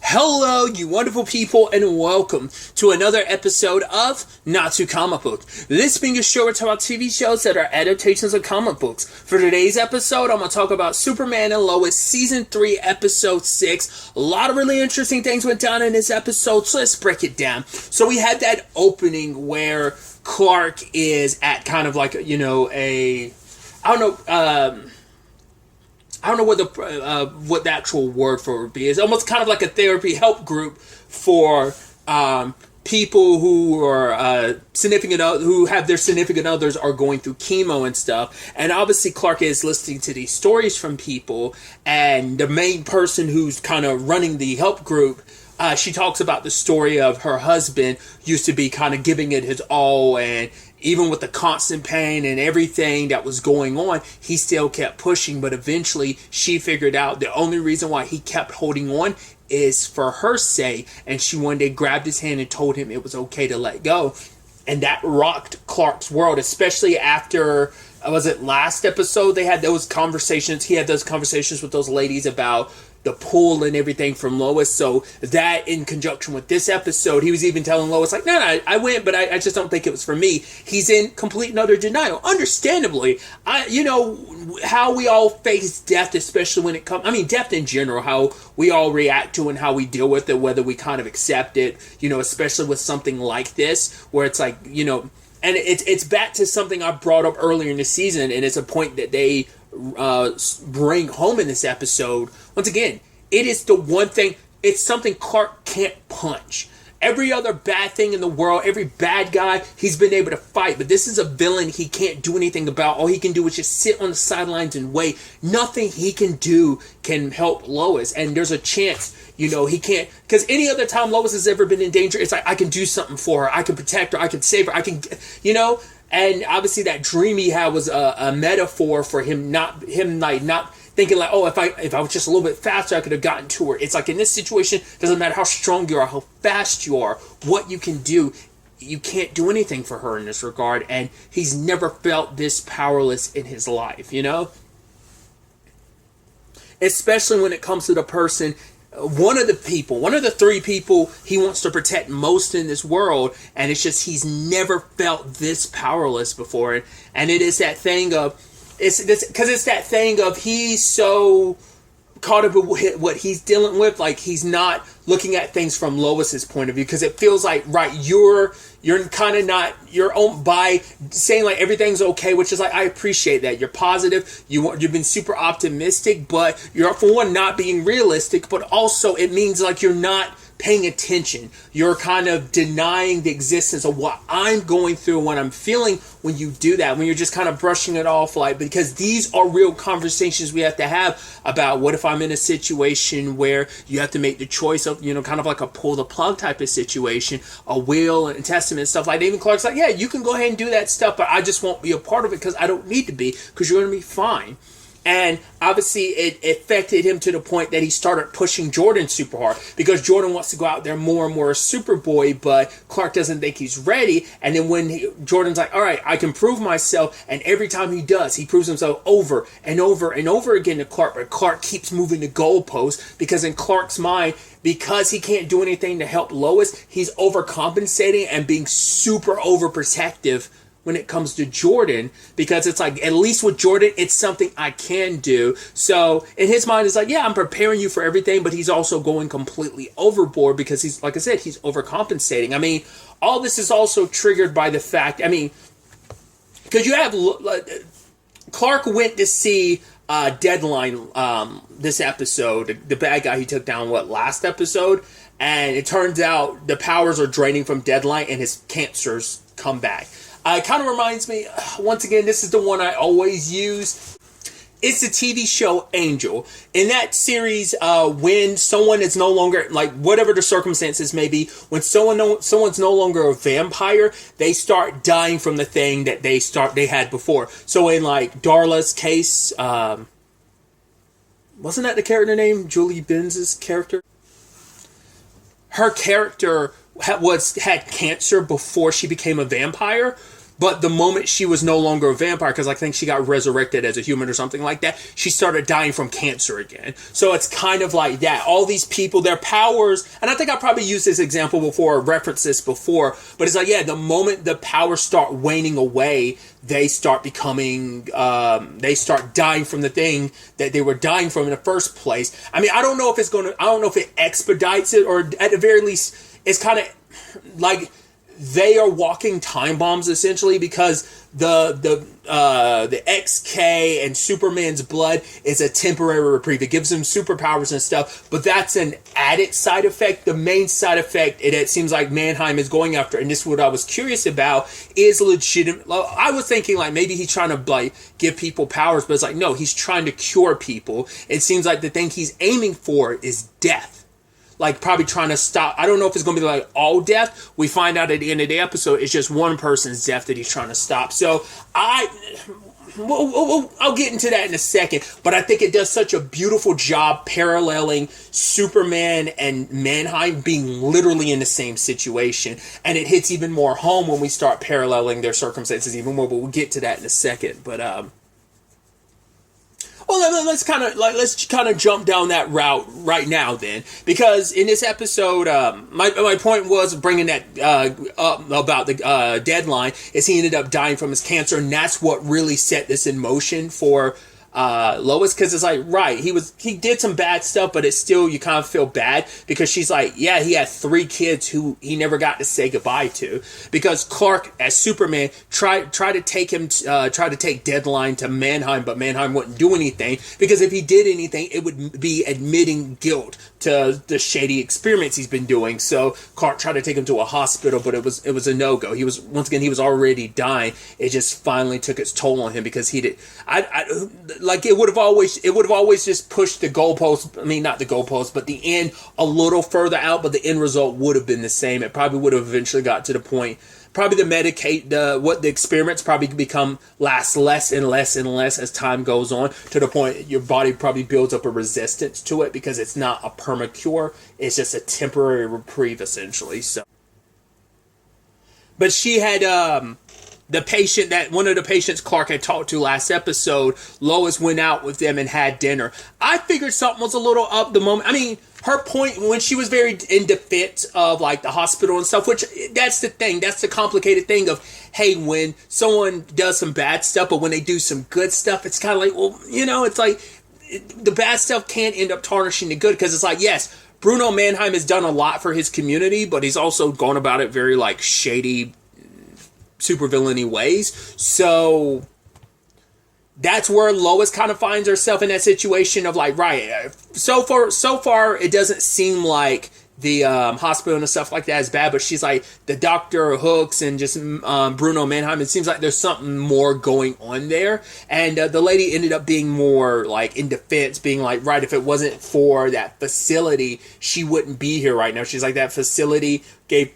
Hello, you wonderful people, and welcome to another episode of Not Too Comic Book. This being a show where we talk about TV shows that are adaptations of comic books. For today's episode, I'm going to talk about Superman and Lois Season 3, Episode 6. A lot of really interesting things went down in this episode, so let's break it down. So we had that opening where Clark is at kind of like, I don't know what the actual word for it would be. It's almost kind of like a therapy help group for people who are who have their significant others are going through chemo and stuff. And obviously Clark is listening to these stories from people, and the main person who's kind of running the help group, she talks about the story of her husband used to be kind of giving it his all, and even with the constant pain and everything that was going on, he still kept pushing. But eventually she figured out the only reason why he kept holding on is for her sake. And she one day grabbed his hand and told him it was okay to let go. And that rocked Clark's world, especially after, was it last episode? They had those conversations. He had those conversations with those ladies about the pull and everything from Lois. So that in conjunction with this episode, he was even telling Lois, like, no, I went, but I just don't think it was for me. He's in complete and utter denial. Understandably, how we all face death, especially when it comes, death in general, how we all react to and how we deal with it, whether we kind of accept it, especially with something like this, where it's like, and it's back to something I brought up earlier in the season, and it's a point that they bring home in this episode. Once again, it is the one thing, it's something Clark can't punch. Every other bad thing in the world, every bad guy, he's been able to fight. But this is a villain he can't do anything about. All he can do is just sit on the sidelines and wait. Nothing he can do can help Lois. And there's a chance, he can't. Because any other time Lois has ever been in danger, it's like, I can do something for her. I can protect her. I can save her. I can, And obviously that dream he had was a metaphor for him not thinking like, oh, if I was just a little bit faster, I could have gotten to her. It's like in this situation, doesn't matter how strong you are, how fast you are, what you can do, you can't do anything for her in this regard. And he's never felt this powerless in his life, Especially when it comes to the person, one of the three people he wants to protect most in this world, and it's just he's never felt this powerless before. And it is that thing of, it's that thing of he's so caught up with what he's dealing with, like he's not looking at things from Lois's point of view, because it feels like, right, you're kind of not your own by saying like everything's okay, which is like, I appreciate that you're positive, you've been super optimistic, but you're, for one, not being realistic, but also it means like you're not paying attention. You're kind of denying the existence of what I'm going through, what I'm feeling when you do that, when you're just kind of brushing it off, like, because these are real conversations we have to have about what if I'm in a situation where you have to make the choice of, kind of like a pull the plug type of situation, a will and testament stuff like that. Even Clark's like, yeah, you can go ahead and do that stuff, but I just won't be a part of it because I don't need to be, because you're going to be fine. And obviously it affected him to the point that he started pushing Jordan super hard, because Jordan wants to go out there more and more as Superboy, but Clark doesn't think he's ready. And then when Jordan's like, all right, I can prove myself. And every time he does, he proves himself over and over and over again to Clark. But Clark keeps moving the goalposts, because in Clark's mind, because he can't do anything to help Lois, he's overcompensating and being super overprotective when it comes to Jordan, because it's like, at least with Jordan, it's something I can do. So in his mind, it's like, yeah, I'm preparing you for everything, but he's also going completely overboard, because he's, like I said, he's overcompensating. All this is also triggered by the fact, because you have, Clark went to see Deadline this episode, the bad guy he took down, last episode, and it turns out the powers are draining from Deadline and his cancers come back. It kind of reminds me, once again, this is the one I always use. It's the TV show Angel. In that series, when someone is no longer, like, whatever the circumstances may be, when someone's no longer a vampire, they start dying from the thing that they had before. So in, like, Darla's case, wasn't that the character name? Julie Benz's character? Her character had cancer before she became a vampire. But the moment she was no longer a vampire, because I think she got resurrected as a human or something like that, she started dying from cancer again. So it's kind of like that. All these people, their powers, and I think I probably used this example before, or referenced this before, but it's like, yeah, the moment the powers start waning away, they start becoming, they start dying from the thing that they were dying from in the first place. I mean, I don't know if it expedites it, or at the very least, it's kind of like they are walking time bombs essentially, because the XK and Superman's blood is a temporary reprieve. It gives him superpowers and stuff, but that's an added side effect. The main side effect it seems like Mannheim is going after, and this is what I was curious about, is legitimate. I was thinking like maybe he's trying to like give people powers, but it's like no, he's trying to cure people. It seems like the thing he's aiming for is death. Like probably trying to stop. I don't know if it's going to be like all death. We find out at the end of the episode it's just one person's death that he's trying to stop. So I'll get into that in a second. But I think it does such a beautiful job paralleling Superman and Mannheim being literally in the same situation. And it hits even more home when we start paralleling their circumstances even more. But we'll get to that in a second. But well, let's kind of jump down that route right now then, because in this episode, my point was bringing that up about the deadline is he ended up dying from his cancer, and that's what really set this in motion for Lois, because it's like, right, he did some bad stuff, but it's still, you kind of feel bad because she's like, yeah, he had 3 kids who he never got to say goodbye to, because Clark as Superman tried to take Deadline to Mannheim, but Mannheim wouldn't do anything, because if he did anything, it would be admitting guilt to the shady experiments he's been doing. So Clark tried to take him to a hospital, but it was a no-go. He was already dying. It just finally took its toll on him, because he did. Like it would have always just pushed the goalpost. I mean, not the goalpost, but the end a little further out. But the end result would have been the same. It probably would have eventually got to the point. Probably the experiments probably last less and less and less as time goes on, to the point your body probably builds up a resistance to it, because it's not a perma cure. It's just a temporary reprieve essentially. So, but she had one of the patients Clark had talked to last episode, Lois went out with them and had dinner. I figured something was a little up the moment. I mean, her point when she was very in defense of like the hospital and stuff, which that's the thing, that's the complicated thing of, hey, when someone does some bad stuff, but when they do some good stuff, it's kind of like, well, it's like the bad stuff can't end up tarnishing the good, because it's like, yes, Bruno Mannheim has done a lot for his community, but he's also gone about it very like shady, supervillainy ways. So that's where Lois kind of finds herself in that situation of like, right, so far it doesn't seem like the hospital and stuff like that is bad, but she's like, the Dr. Hooks and just Bruno Mannheim, it seems like there's something more going on there. And the lady ended up being more like in defense, being like, right, if it wasn't for that facility, she wouldn't be here right now. She's like, that facility gave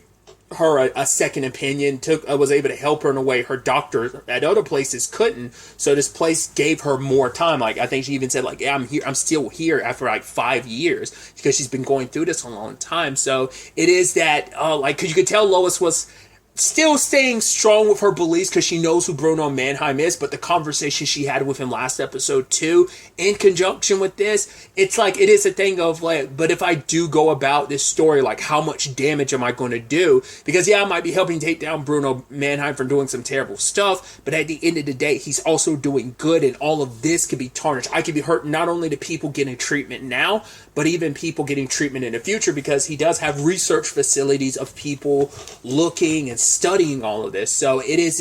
her a second opinion, was able to help her in a way her doctor at other places couldn't. So this place gave her more time. Like I think she even said like, yeah, I'm still here after like 5 years, because she's been going through this a long time. So it is that like, because you could tell Lois was still staying strong with her beliefs, because she knows who Bruno Mannheim is, but the conversation she had with him last episode too, in conjunction with this, it's like, it is a thing of like, but if I do go about this story, like how much damage am I going to do? Because yeah, I might be helping take down Bruno Mannheim for doing some terrible stuff, but at the end of the day, he's also doing good, and all of this could be tarnished. I could be hurting not only the people getting treatment now, but even people getting treatment in the future, because he does have research facilities of people looking and studying all of this. So it is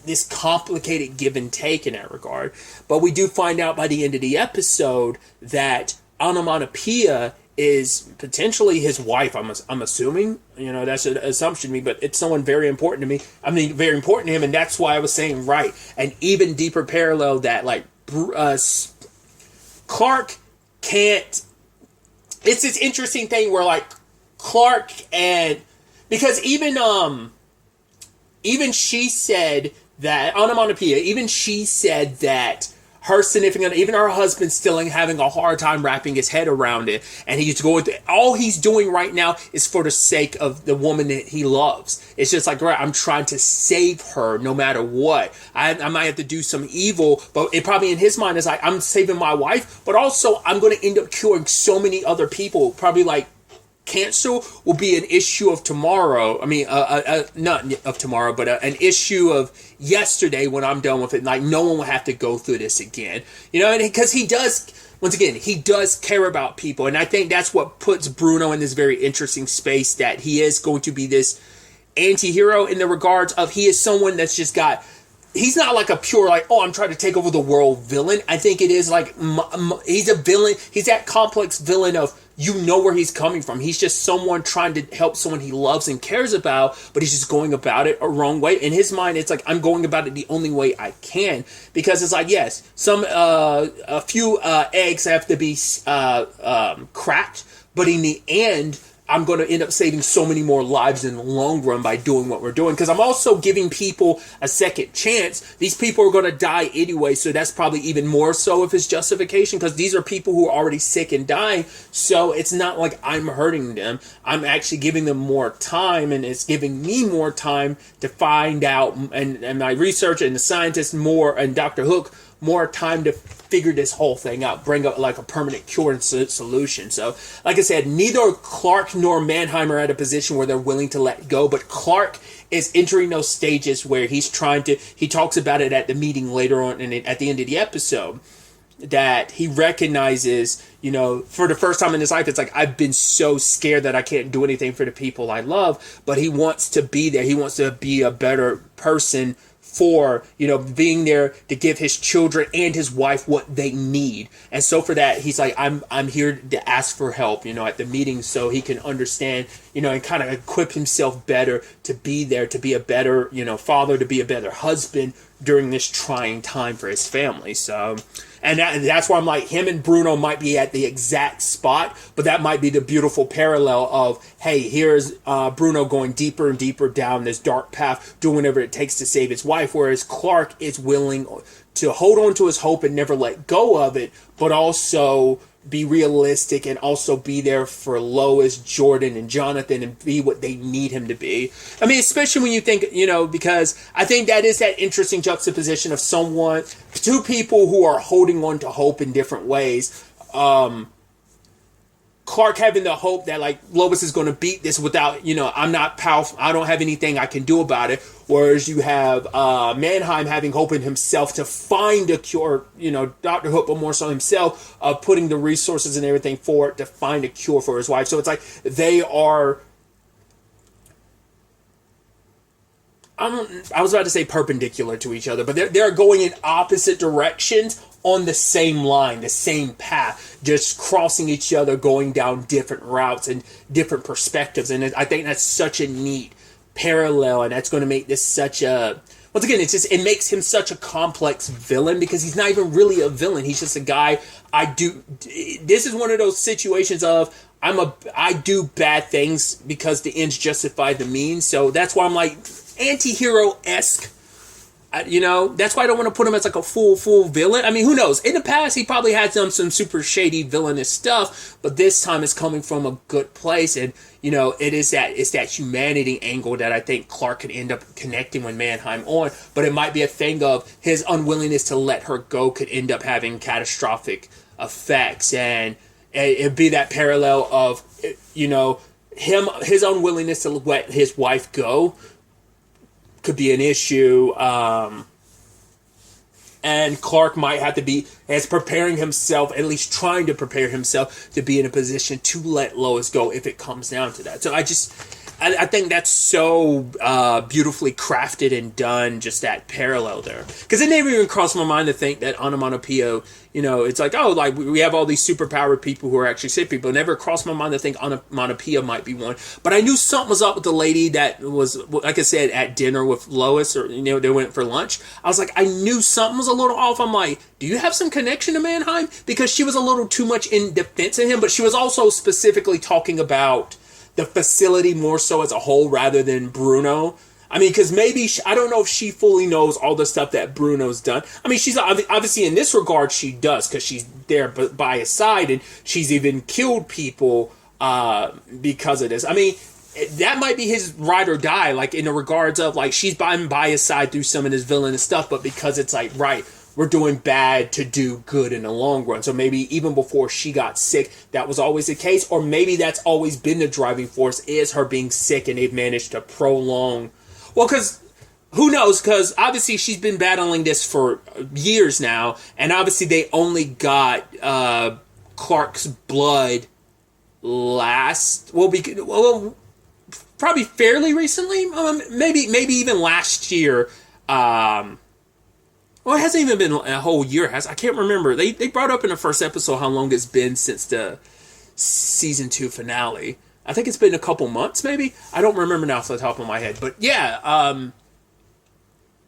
this complicated give and take in that regard. But we do find out by the end of the episode that Onomatopoeia is potentially his wife. I'm assuming, that's an assumption to me, but it's someone very important to me. I mean, very important to him, and that's why I was saying, right, an even deeper parallel that like Clark can't. It's this interesting thing where like Clark and, because even she said that onomatopoeia, even she said that her significant, even her husband, still having a hard time wrapping his head around it. And he's going to, all he's doing right now is for the sake of the woman that he loves. It's just like, right, I'm trying to save her no matter what. I might have to do some evil, but it probably in his mind is like, I'm saving my wife, but also I'm going to end up curing so many other people. Probably like cancer will be an issue of tomorrow. I mean, not of tomorrow, but an issue of yesterday when I'm done with it. Like, no one will have to go through this again. You know, and because he does, once again, he does care about people. And I think that's what puts Bruno in this very interesting space, that he is going to be this anti-hero in the regards of he is someone that's just got, he's not like a pure, like, oh, I'm trying to take over the world villain. I think it is like, he's a villain. He's that complex villain of, you know where he's coming from. He's just someone trying to help someone he loves and cares about, but he's just going about it a wrong way. In his mind, it's like, I'm going about it the only way I can. Because it's like, yes, a few eggs have to be cracked, but in the end, I'm going to end up saving so many more lives in the long run by doing what we're doing. Because I'm also giving people a second chance. These people are going to die anyway, so that's probably even more so of his justification, because these are people who are already sick and dying. So it's not like I'm hurting them. I'm actually giving them more time, and it's giving me more time to find out, and my research and the scientists more, and Dr. Hook more time to figure this whole thing out, bring up like a permanent cure and solution. So, like I said, neither Clark nor Mannheim are at a position where they're willing to let go, but Clark is entering those stages where he's trying to, he talks about it at the meeting later on and at the end of the episode, that he recognizes, you know, for the first time in his life, it's like, I've been so scared that I can't do anything for the people I love, but he wants to be there. He wants to be a better person for, you know, being there to give his children and his wife what they need. And so for that, he's like, I'm here to ask for help, you know, at the meeting, so he can understand, you know, and kind of equip himself better to be there, to be a better, you know, father, to be a better husband during this trying time for his family. So, and that's why I'm like, him and Bruno might be at the exact spot, but that might be the beautiful parallel of, hey, here's Bruno going deeper and deeper down this dark path, doing whatever it takes to save his wife, whereas Clark is willing to hold on to his hope and never let go of it, but also be realistic and also be there for Lois, Jordan, and Jonathan, and be what they need him to be. I mean, especially when you think, you know, because I think that is that interesting juxtaposition of two people who are holding on to hope in different ways. Clark having the hope that, like, Lois is going to beat this without, you know, I'm not powerful, I don't have anything I can do about it. Whereas you have Mannheim having hope in himself to find a cure, you know, Dr. Hook, but more so himself, putting the resources and everything for it to find a cure for his wife. So it's like they are, I was about to say perpendicular to each other, but they're going in opposite directions on the same line, the same path, just crossing each other, going down different routes and different perspectives. And I think that's such a neat parallel, and that's going to make this such a, once again, it makes him such a complex villain, because he's not even really a villain. He's just a guy. This is one of those situations of, I do bad things because the ends justify the means. So that's why I'm like anti-hero-esque. You know, that's why I don't want to put him as like a full villain. I mean, who knows? In the past, he probably had done some super shady villainous stuff, but this time it's coming from a good place. And, you know, it's that humanity angle that I think Clark could end up connecting with Mannheim on. But it might be a thing of his unwillingness to let her go could end up having catastrophic effects. And it'd be that parallel of, you know, his unwillingness to let his wife go could be an issue, and Clark might have to be as preparing himself, at least trying to prepare himself to be in a position to let Lois go if it comes down to that. So I think that's so beautifully crafted and done, just that parallel there. Because it never even crossed my mind to think that onomatopoeia, you know, it's like, oh, like we have all these superpowered people who are actually sick people. It never crossed my mind to think onomatopoeia might be one. But I knew something was up with the lady that was, like I said, at dinner with Lois, or, you know, they went for lunch. I was like, I knew something was a little off. I'm like, do you have some connection to Mannheim? Because she was a little too much in defense of him, but she was also specifically talking about the facility more so as a whole rather than Bruno. I mean, because maybe I don't know if she fully knows all the stuff that Bruno's done. I mean, she's obviously in this regard she does because she's there by his side and she's even killed people because of this. I mean, that might be his ride or die, like in the regards of like she's by his side through some of his villainous stuff, but because it's like right. We're doing bad to do good in the long run. So maybe even before she got sick, that was always the case. Or maybe that's always been the driving force is her being sick and they've managed to prolong. Well, because who knows? Because obviously she's been battling this for years now. And obviously they only got Clark's blood probably fairly recently. Maybe even last year. Well, it hasn't even been a whole year. I can't remember. They brought up in the first episode how long it's been since the season 2 finale. I think it's been a couple months, maybe. I don't remember now off the top of my head. But yeah,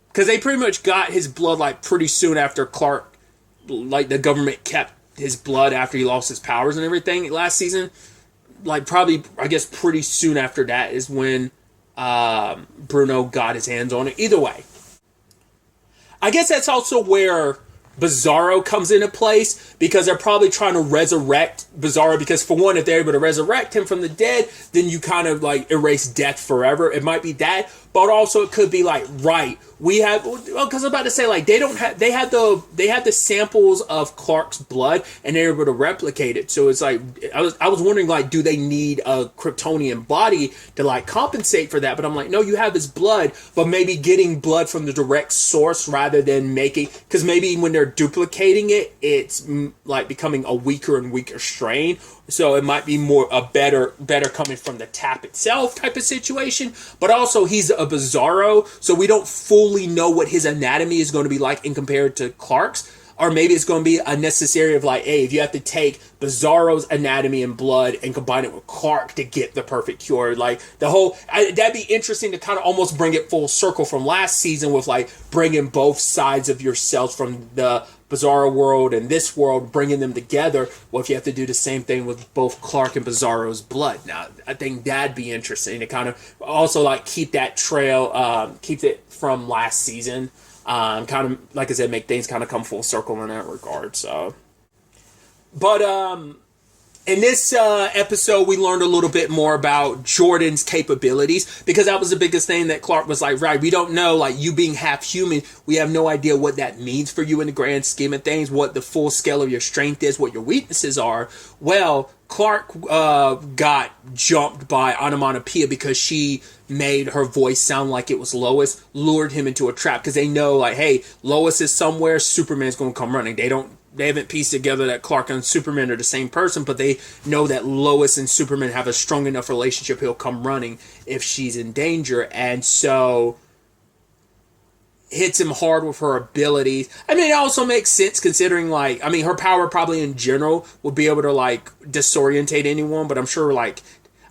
because they pretty much got his blood like pretty soon after Clark, like the government kept his blood after he lost his powers and everything last season. Like probably, I guess pretty soon after that is when Bruno got his hands on it. Either way. I guess that's also where Bizarro comes into place because they're probably trying to resurrect Bizarro because for one, if they're able to resurrect him from the dead, then you kind of like erase death forever. It might be that, but also it could be like, right, we have, because I'm about to say like they have the samples of Clark's blood and they're able to replicate it. So it's like, I was wondering like, do they need a Kryptonian body to like compensate for that? But I'm like, no, you have his blood, but maybe getting blood from the direct source rather than making, because maybe when they're duplicating it, it's like becoming a weaker and weaker strain. So it might be more a better coming from the tap itself type of situation. But also he's a Bizarro, so we don't fully know what his anatomy is going to be like in compared to Clark's. Or maybe it's going to be a necessary of like, hey, if you have to take Bizarro's anatomy and blood and combine it with Clark to get the perfect cure. Like the whole, that'd be interesting to kind of almost bring it full circle from last season with like bringing both sides of yourself from the Bizarro world and this world, bringing them together. Well, if you have to do the same thing with both Clark and Bizarro's blood. Now, I think that'd be interesting to kind of also like keep that trail, keep it from last season. Kind of, like I said, make things kind of come full circle in that regard. So, but in this episode, we learned a little bit more about Jordan's capabilities because that was the biggest thing that Clark was like, right, we don't know, like you being half human, we have no idea what that means for you in the grand scheme of things, what the full scale of your strength is, what your weaknesses are. Well, Clark got jumped by Onomatopoeia because she made her voice sound like it was Lois, lured him into a trap because they know like, hey, Lois is somewhere, Superman's going to come running. They haven't pieced together that Clark and Superman are the same person, but they know that Lois and Superman have a strong enough relationship he'll come running if she's in danger. And so hits him hard with her abilities. I mean, it also makes sense considering, like, I mean, her power probably in general would be able to, like, disorientate anyone, but I'm sure, like,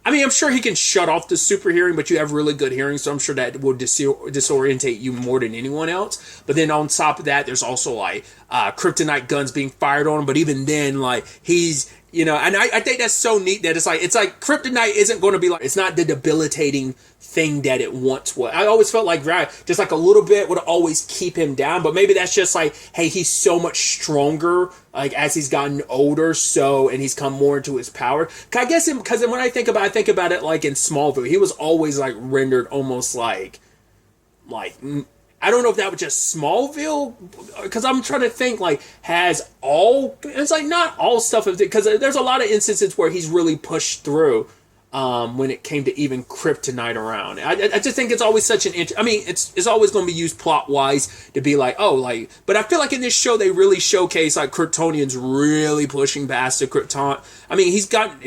I mean, I'm sure he can shut off the super hearing, but you have really good hearing, so I'm sure that will disorientate you more than anyone else. But then on top of that, there's also, like, kryptonite guns being fired on him, but even then, like, he's, you know, and I think that's so neat that it's like kryptonite isn't going to be like, it's not the debilitating thing that it once was. I always felt like, right, just like a little bit would always keep him down, but maybe that's just like, hey, he's so much stronger, like as he's gotten older, so, and he's come more into his power. I guess because when I think about it like in Smallville, he was always like rendered almost like I don't know if that was just Smallville, because I'm trying to think, like, it's like not all stuff, because there's a lot of instances where he's really pushed through when it came to even kryptonite around. I just think it's always such an I mean, it's always going to be used plot-wise to be like, oh, like, but I feel like in this show they really showcase, like, Kryptonians really pushing past the Krypton. I mean,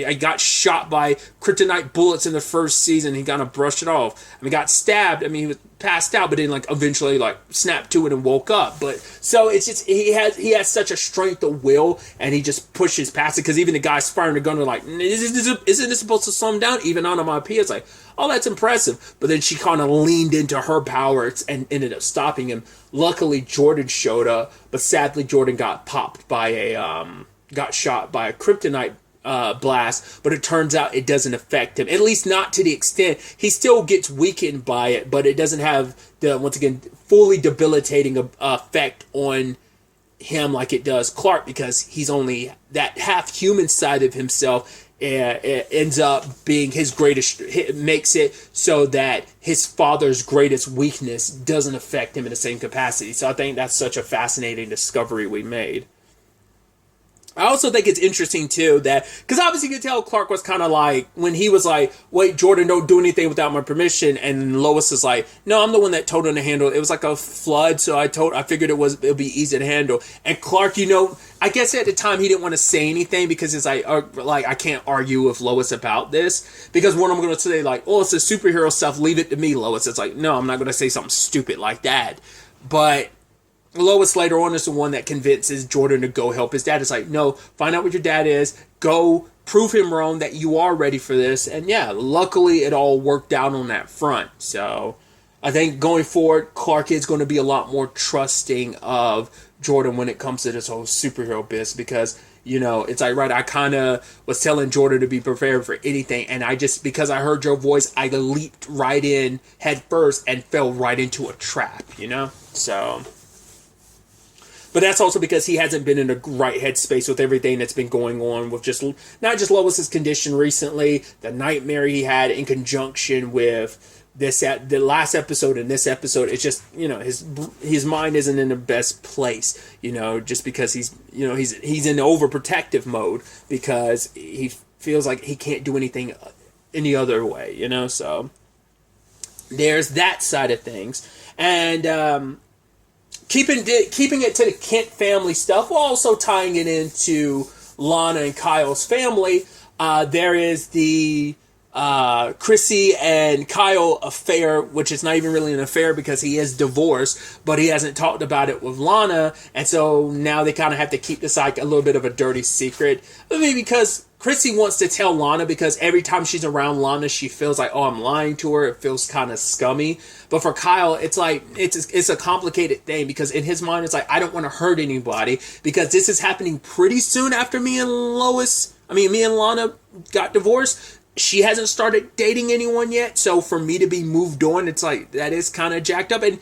I got shot by kryptonite bullets in the first season, he kind of brushed it off. I mean, got stabbed, I mean, he was passed out, but then like eventually like snapped to it and woke up. But so it's just he has such a strength of will, and he just pushes past it, because even the guys firing the gun are like, isn't this supposed to slow him down? Even on my P, it's like, oh, that's impressive. But then she kind of leaned into her power and ended up stopping him. Luckily Jordan showed up, but sadly Jordan got popped by got shot by a kryptonite blast, but it turns out it doesn't affect him, at least not to the extent. He still gets weakened by it, but it doesn't have the, once again, fully debilitating effect on him like it does Clark, because he's only that half human side of himself. It ends up being his greatest, it makes it so that his father's greatest weakness doesn't affect him in the same capacity. So I think that's such a fascinating discovery we made. I also think it's interesting, too, that, because obviously you can tell Clark was kind of like, when he was like, wait, Jordan, don't do anything without my permission, and Lois is like, no, I'm the one that told him to handle it. It was like a flood, so I figured it would be easy to handle. And Clark, I guess at the time he didn't want to say anything, because it's like I can't argue with Lois about this, because what I'm going to say, like, oh, it's a superhero stuff, leave it to me, Lois. It's like, no, I'm not going to say something stupid like that. But Lois later on is the one that convinces Jordan to go help his dad. It's like, no, find out what your dad is, go prove him wrong that you are ready for this. And yeah, luckily it all worked out on that front. So I think going forward, Clark is going to be a lot more trusting of Jordan when it comes to this whole superhero biz, because it's like, right, I kind of was telling Jordan to be prepared for anything, and because I heard your voice, I leaped right in head first and fell right into a trap, So, but that's also because he hasn't been in the right headspace with everything that's been going on with not just Lois's condition recently, the nightmare he had in conjunction with the last episode and this episode. It's just, his mind isn't in the best place, just because he's in overprotective mode, because he feels like he can't do anything any other way, so there's that side of things. And keeping it to the Kent family stuff, while also tying it into Lana and Kyle's family, there is the Chrissy and Kyle affair, which is not even really an affair because he is divorced, but he hasn't talked about it with Lana, and so now they kind of have to keep this like a little bit of a dirty secret. I mean, because Chrissy wants to tell Lana, because every time she's around Lana, she feels like, oh, I'm lying to her. It feels kind of scummy. But for Kyle, it's like, it's a complicated thing, because in his mind, it's like, I don't want to hurt anybody, because this is happening pretty soon after me and Lana got divorced. She hasn't started dating anyone yet, so for me to be moved on, it's like, that is kind of jacked up. And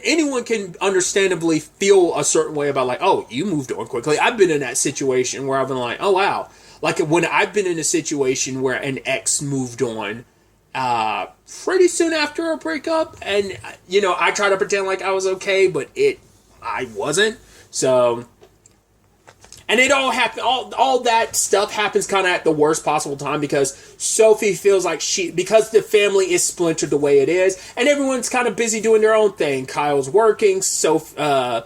anyone can understandably feel a certain way about like, oh, you moved on quickly. I've been in that situation where I've been like, oh, wow. Like when I've been in a situation where an ex moved on pretty soon after a breakup, and I try to pretend like I was okay, but I wasn't. So, and it all happened. All that stuff happens kind of at the worst possible time, because Sophie feels like because the family is splintered the way it is, and everyone's kind of busy doing their own thing. Kyle's working, Sarah's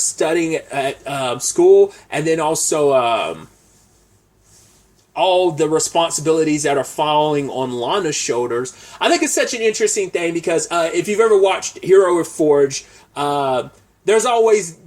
studying at school, and then also all the responsibilities that are falling on Lana's shoulders. I think it's such an interesting thing, because if you've ever watched Hero Reforged, there's always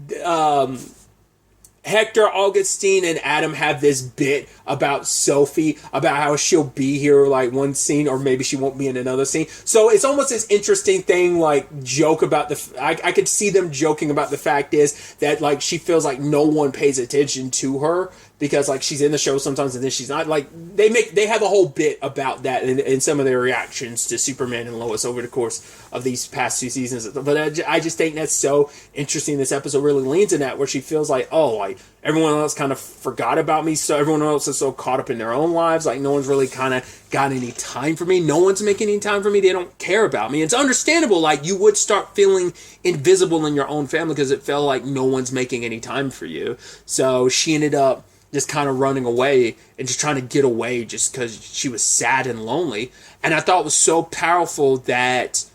Hector, Augustine, and Adam have this bit about Sophie, about how she'll be here like one scene, or maybe she won't be in another scene. So it's almost this interesting thing, like joke about I could see them joking about the fact is that like she feels like no one pays attention to her, because like she's in the show sometimes and then she's not. Like they have a whole bit about that in some of their reactions to Superman and Lois over the course of these past 2 seasons. But I just think that's so interesting. This episode really leans in that, where she feels like, oh, like everyone else kind of forgot about me, so everyone else is so caught up in their own lives, like no one's really kind of got any time for me. No one's making any time for me. They don't care about me. It's understandable, like you would start feeling invisible in your own family, because it felt like no one's making any time for you. So she ended up just kind of running away and just trying to get away, just because she was sad and lonely. And I thought it was so powerful that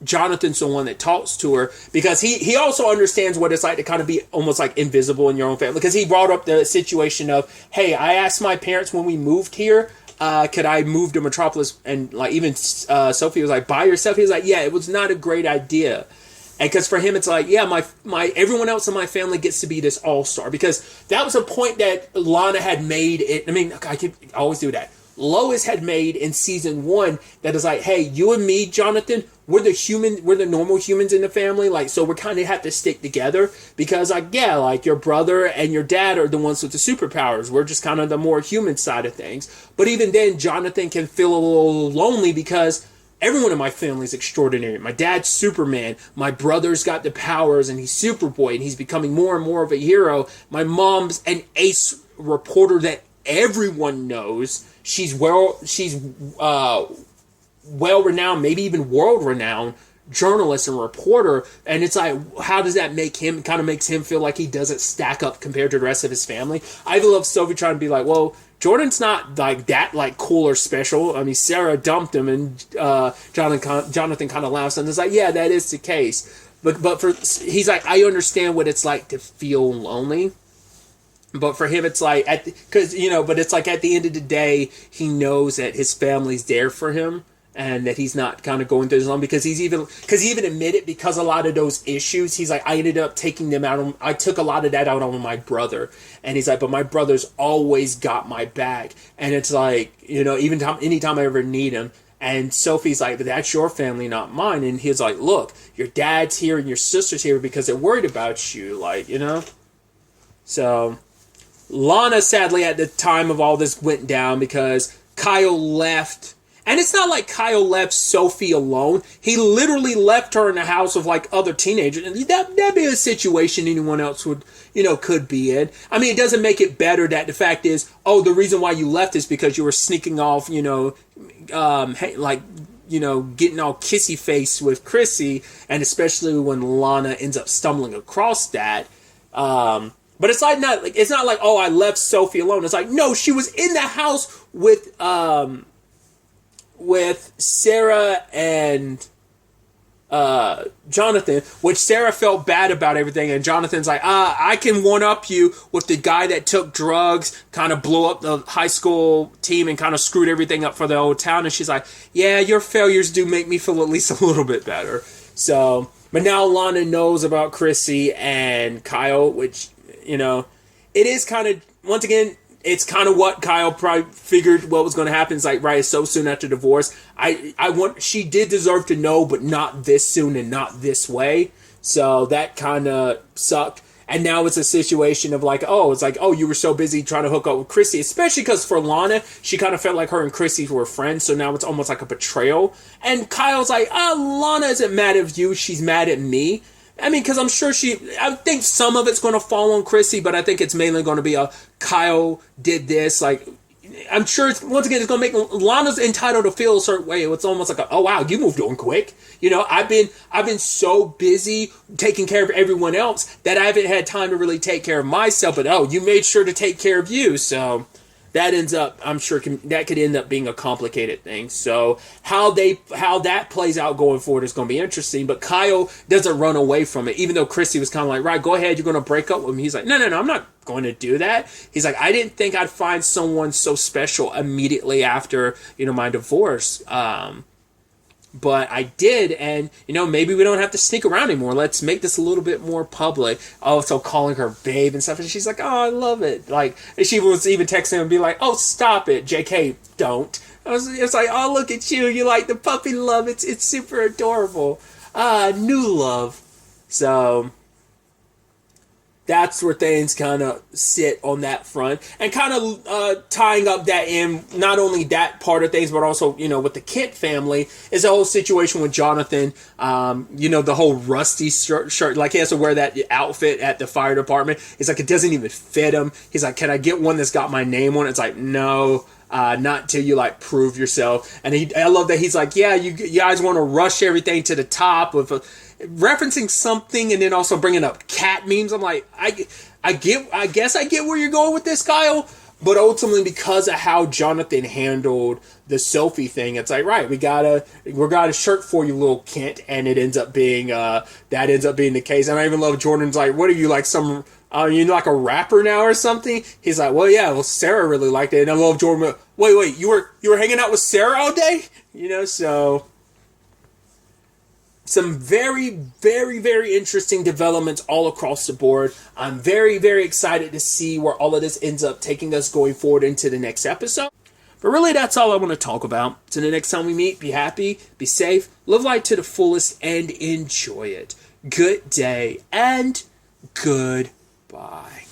Jonathan's the one that talks to her, because he also understands what it's like to kind of be almost like invisible in your own family, because he brought up the situation of, hey, I asked my parents when we moved here, could I move to Metropolis, and like even Sophie was like, by yourself? He was like, yeah, it was not a great idea. And because for him, it's like, yeah, my everyone else in my family gets to be this all-star, because that was a point that Lana had made. I always do that. Lois had made in season 1 that is like, hey, you and me, Jonathan, we're the normal humans in the family, like, so we kind of have to stick together because, like, yeah, like your brother and your dad are the ones with the superpowers. We're just kind of the more human side of things. But even then, Jonathan can feel a little lonely because everyone in my family is extraordinary. My dad's Superman. My brother's got the powers and he's Superboy and he's becoming more and more of a hero. My mom's an ace reporter that everyone knows. She's well renowned, maybe even world renowned journalist and reporter. And it's like, how does that make him, kind of makes him feel like he doesn't stack up compared to the rest of his family? I love Sophie trying to be like, well, Jordan's not like that, like cool or special. I mean, Sarah dumped him, and Jonathan kind of laughs and is like, yeah, that is the case. But he's like, I understand what it's like to feel lonely. But for him, it's like, but it's like at the end of the day, he knows that his family's there for him. And that he's not kind of going through his own, because he even admitted, because a lot of those issues, he's like, I ended up taking them out. I took a lot of that out on my brother, and he's like, but my brother's always got my back, and it's like, anytime I ever need him. And Sophie's like, but that's your family, not mine. And he's like, look, your dad's here and your sister's here because they're worried about you, like, So Lana, sadly, at the time of all this went down because Kyle left. And it's not like Kyle left Sophie alone. He literally left her in the house of like other teenagers. And that'd be a situation anyone else would, could be in. I mean, it doesn't make it better that the fact is, oh, the reason why you left is because you were sneaking off, getting all kissy face with Chrissy. And especially when Lana ends up stumbling across that. But it's not like, oh, I left Sophie alone. It's like, no, she was in the house with Sarah and Jonathan, which Sarah felt bad about everything, and Jonathan's like, I can one-up you with the guy that took drugs, kind of blew up the high school team and kind of screwed everything up for the old town. And she's like, yeah, your failures do make me feel at least a little bit better. So, but now Lana knows about Chrissy and Kyle, which, it is kind of, once again, it's kind of what Kyle probably figured what was going to happen. It's like, right, so soon after divorce. She did deserve to know, but not this soon and not this way. So that kind of sucked. And now it's a situation of like, you were so busy trying to hook up with Chrissy, especially because for Lana, she kind of felt like her and Chrissy were friends. So now it's almost like a betrayal. And Kyle's like, Lana isn't mad at you. She's mad at me. I mean, because I'm sure I think some of it's going to fall on Chrissy, but I think it's mainly going to be Kyle did this. Like, I'm sure once again, it's going to make Lana's entitled to feel a certain way. It's almost like, oh wow, you moved on quick. I've been so busy taking care of everyone else that I haven't had time to really take care of myself. But you made sure to take care of you. So that ends up, I'm sure that could end up being a complicated thing. So how that plays out going forward is going to be interesting. But Kyle doesn't run away from it, even though Chrissy was kind of like, right, go ahead, you're going to break up with me. He's like, no, I'm not going to do that. He's like, I didn't think I'd find someone so special immediately after, my divorce. But I did, and, maybe we don't have to sneak around anymore. Let's make this a little bit more public. Oh, so calling her babe and stuff, and she's like, oh, I love it. Like, and she was even texting him and be like, oh, stop it, JK, don't. It's like, oh, look at you, you like the puppy love, it's super adorable. New love. So that's where things kind of sit on that front, and kind of tying up that in, not only that part of things, but also, with the Kent family, is the whole situation with Jonathan, the whole rusty shirt, like he has to wear that outfit at the fire department. It's like, it doesn't even fit him. He's like, can I get one that's got my name on it? It's like, no. Not till you prove yourself. And I love that he's like, yeah, you guys want to rush everything to the top with referencing something, and then also bringing up cat memes. I'm like, I guess I get where you're going with this, Kyle. But ultimately, because of how Jonathan handled the Sophie thing, it's like, right, we got a shirt for you, little Kent, and it ends up being the case. And I even love Jordan's like, what are you, like some? You like a rapper now or something? He's like, well, Sarah really liked it. And I love Jordan. Wait, you were hanging out with Sarah all day? So some very, very, very interesting developments all across the board. I'm very, very excited to see where all of this ends up taking us going forward into the next episode. But really, that's all I want to talk about. So the next time we meet, be happy, be safe, live life to the fullest, and enjoy it. Good day and goodbye.